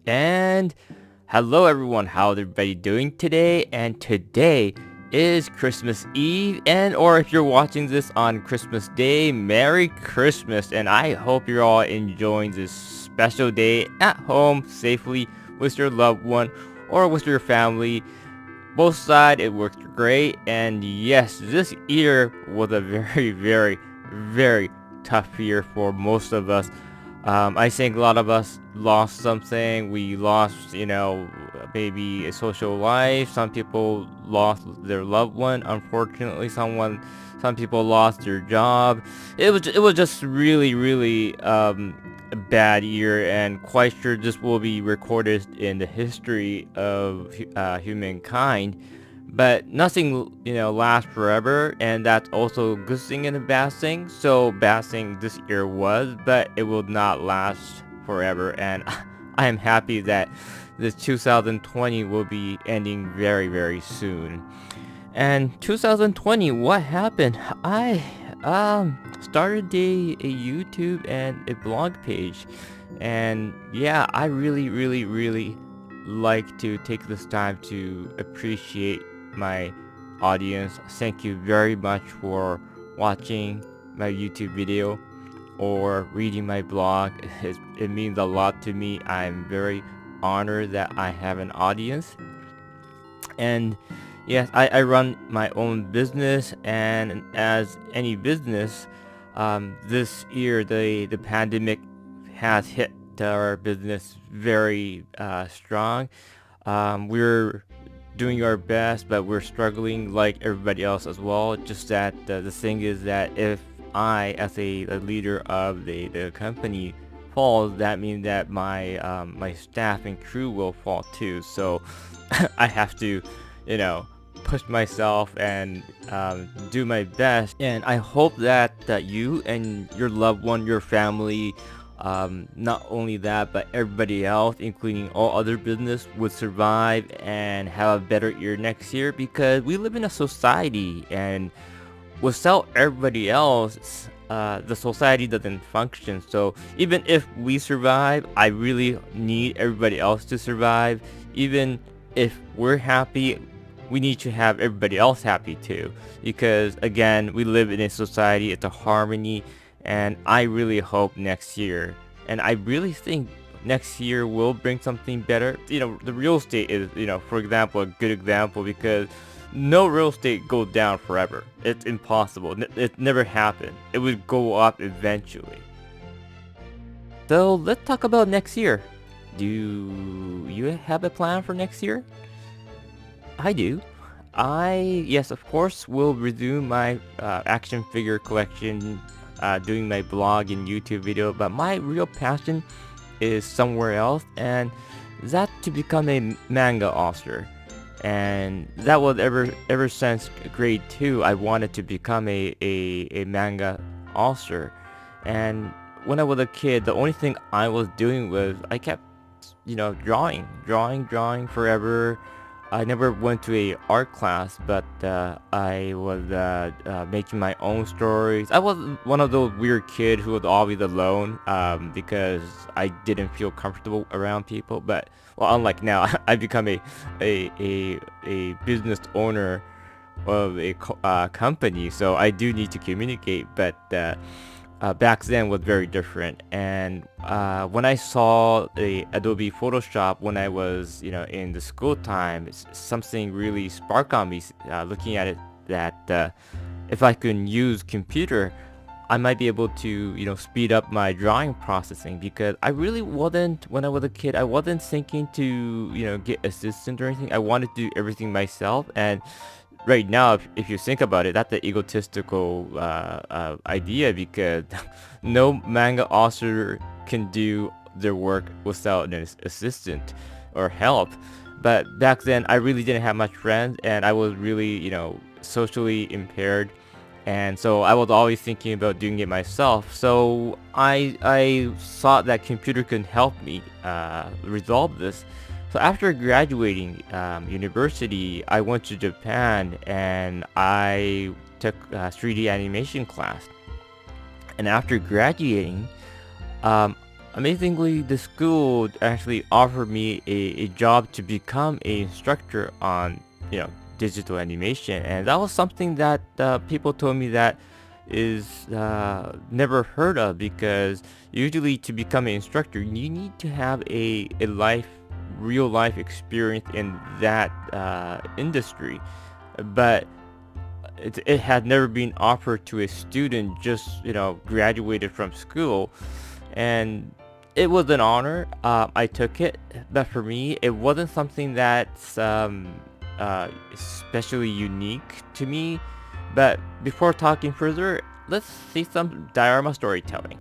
And hello everyone, how's everybody doing today? And today is Christmas Eve, and or if you're watching this on Christmas Day, Merry Christmas, and I hope you're all enjoying this special day at home safely with your loved one or with your family. Both sides, it worked great, and yes, this year was a very tough year for most of us. I think a lot of us lost something. We lost, maybe a social life. Some people lost their loved one. Unfortunately, some people lost their job. It was just really a bad year, and quite sure this will be recorded in the history of humankind. But nothing, lasts forever, and that's also a good thing and a bad thing. So bad thing this year was, but it will not last forever, and I am happy that this 2020 will be ending very soon. And 2020, what happened? I started a YouTube and a blog page, and yeah, I really like to take this time to appreciate my audience. Thank you very much for watching my YouTube video or reading my blog. It means a lot to me. I'm very honored that I have an audience. And yes, I run my own business, and as any business, this year the pandemic has hit our business very strong. We're doing our best, but we're struggling like everybody else as well. Just that the thing is that if I, as a leader of the company, falls, that means that my staff and crew will fall too. So I have to, you know, push myself and do my best. And I hope that you and your loved one, your family, not only that, but everybody else, including all other business, would survive and have a better year next year, because we live in a society, and without everybody else, the society doesn't function. So even if we survive, I really need everybody else to survive. Even if we're happy, we need to have everybody else happy too, because again, we live in a society, it's a harmony. And I really hope next year, and I really think next year will bring something better. The real estate is, for example, a good example, because no real estate goes down forever. It's impossible. It never happened. It would go up eventually. So let's talk about next year. Do you have a plan for next year? I do. Yes, of course, will resume my action figure collection, doing my blog and YouTube video, but my real passion is somewhere else, and that to become a manga author. And that was ever since grade 2, I wanted to become a manga author. And when I was a kid, the only thing I was doing was I kept, drawing forever. I never went to a art class, but I was making my own stories. I was one of those weird kids who was always alone, because I didn't feel comfortable around people. But well, unlike now, I become a business owner of a company, so I do need to communicate. But back then was very different. And when I saw the Adobe Photoshop when I was, in the school time, something really sparked on me, looking at it, that if I could use computer, I might be able to, speed up my drawing processing, because I really wasn't, when I was a kid, I wasn't thinking to, get assistant or anything. I wanted to do everything myself. And right now, if you think about it, that's an egotistical idea, because no manga author can do their work without an assistant or help. But back then, I really didn't have much friends, and I was really, socially impaired. And so I was always thinking about doing it myself. So I thought that computer could help me resolve this. So after graduating university, I went to Japan, and I took a 3D animation class. And after graduating, um, Amazingly, the school actually offered me a job to become a instructor on, digital animation, and that was something that people told me that is never heard of, because usually to become an instructor, you need to have a real life experience in that industry. But it had never been offered to a student just graduated from school, and it was an honor. I took it, but for me, it wasn't something that's especially unique to me. But before talking further, let's see some diorama storytelling.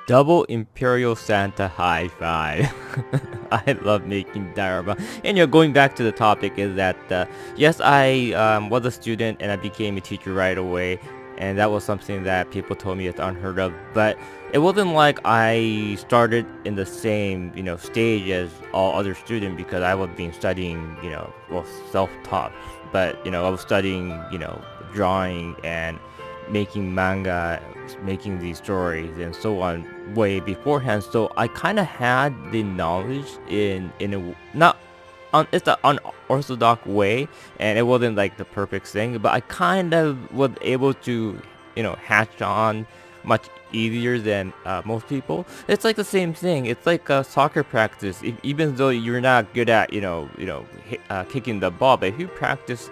Double Imperial Santa high five. I love making diorama. And going back to the topic is that yes, I was a student and I became a teacher right away, and that was something that people told me is unheard of. But it wasn't like I started in the same stage as all other students, because I was being studying well, self-taught. But I was studying drawing and making manga, making these stories and so on way beforehand. So I kind of had the knowledge in a not on it's an unorthodox way, and it wasn't like the perfect thing, but I kind of was able to hatch on much easier than most people. It's like the same thing. It's like soccer practice. Even though you're not good at kicking the ball, but if you practice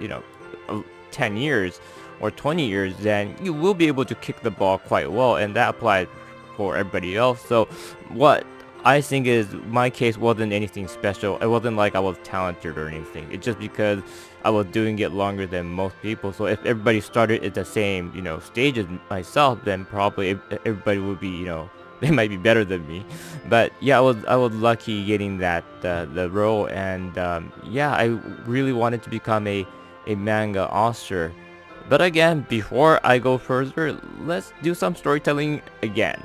10 years or 20 years, then you will be able to kick the ball quite well, and that applies for everybody else. So what I think is my case wasn't anything special. It wasn't like I was talented or anything. It's just because I was doing it longer than most people. So if everybody started at the same, stage as myself, then probably everybody would be, they might be better than me. But yeah, I was lucky getting that the role, and yeah, I really wanted to become a manga author. But again, before I go further, let's do some storytelling again.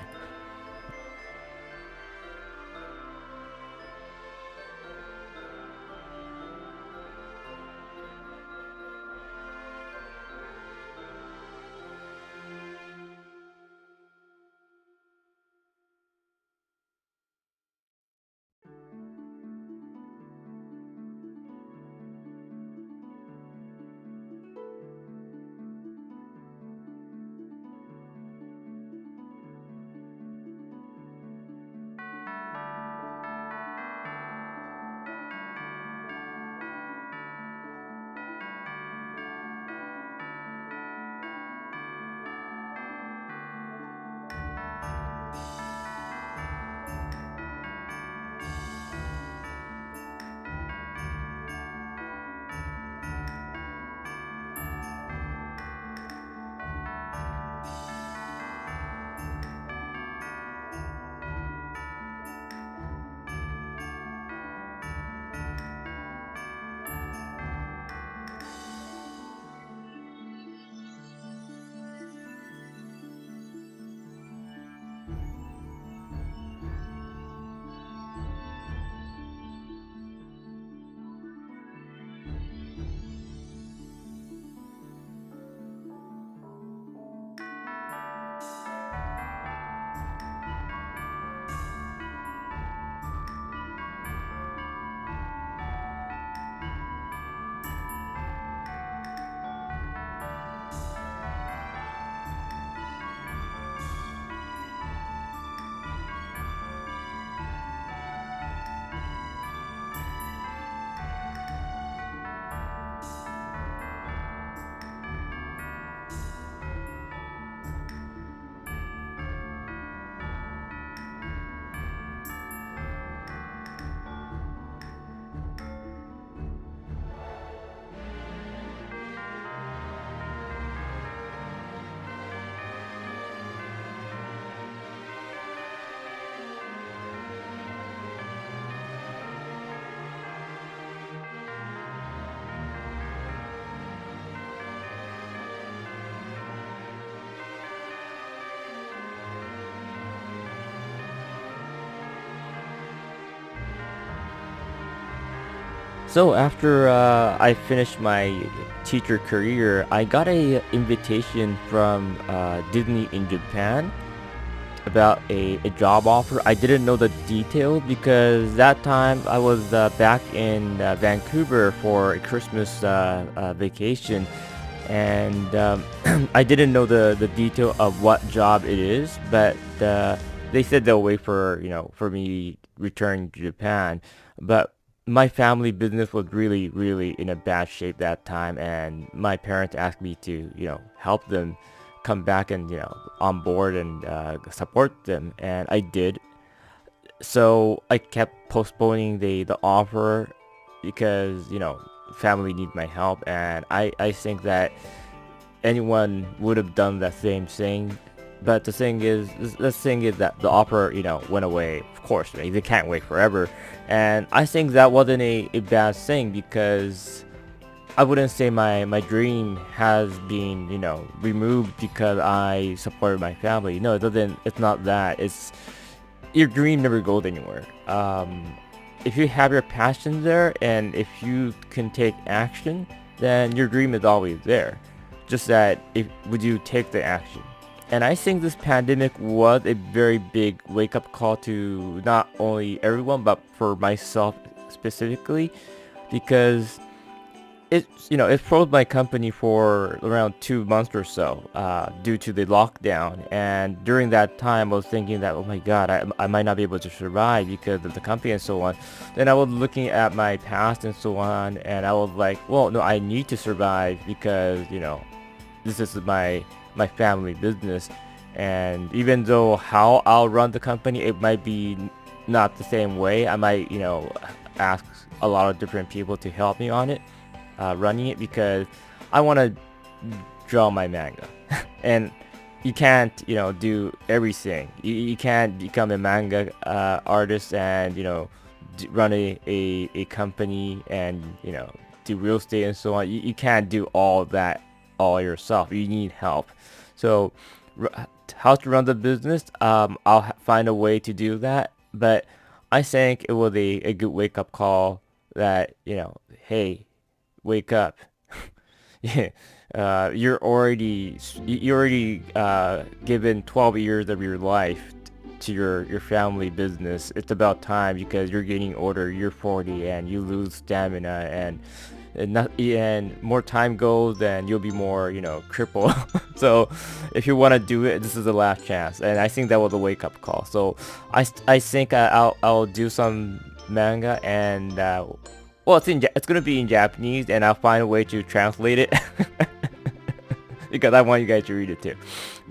So after I finished my teacher career, I got a invitation from Disney in Japan about a job offer. I didn't know the details because that time I was back in Vancouver for a Christmas vacation, and I didn't know the detail of what job it is, but they said they'll wait for for me returning to Japan. But my family business was really in a bad shape that time, and my parents asked me to help them come back and on board and support them, and I did. So I kept postponing the offer because family need my help, and I think that anyone would have done that same thing. But the thing is that the offer went away. Of course, right? They can't wait forever, and I think that wasn't a bad thing because I wouldn't say my dream has been, removed because I supported my family. No, it doesn't. It's not that. It's your dream never goes anywhere. If you have your passion there and if you can take action, then your dream is always there. Just that if would you take the action? And I think this pandemic was a very big wake-up call to not only everyone but for myself specifically, because it froze my company for around 2 months or so due to the lockdown. And during that time I was thinking that, oh my god, I might not be able to survive because of the company and so on. Then I was looking at my past and so on, and I was like, well, no, I need to survive because this is my family business. And even though how I'll run the company, it might be not the same way. I might ask a lot of different people to help me on it, running it, because I want to draw my manga. And you can't do everything. You can't become a manga artist and run a company and do real estate and so on. You can't do all that all yourself. You need help. So how to run the business, I'll find a way to do that. But I think it was a good wake up call that hey, wake up. Yeah, you already given 12 years of your life to your family business. It's about time because you're getting older. You're 40 and you lose stamina, and more time goes and you'll be more crippled. So if you want to do it, this is the last chance. And I think that was a wake up call. So I think I'll do some manga, and well, it's gonna be in Japanese, and I'll find a way to translate it because I want you guys to read it too.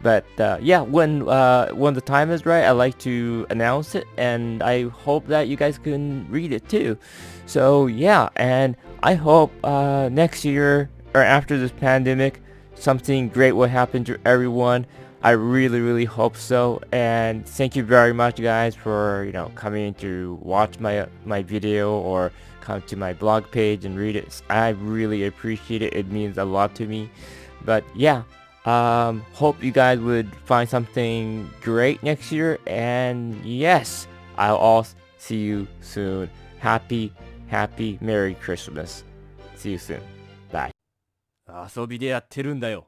But yeah, when the time is right, I like to announce it, and I hope that you guys can read it too. So yeah, and I hope next year or after this pandemic, something great will happen to everyone. I really hope so. And thank you very much, guys, for coming to watch my video or come to my blog page and read it. I really appreciate it. It means a lot to me. But yeah, hope you guys would find something great next year. And yes, I'll all see you soon. Happy Merry Christmas. See you soon. Bye. 遊びでやってるんだよ。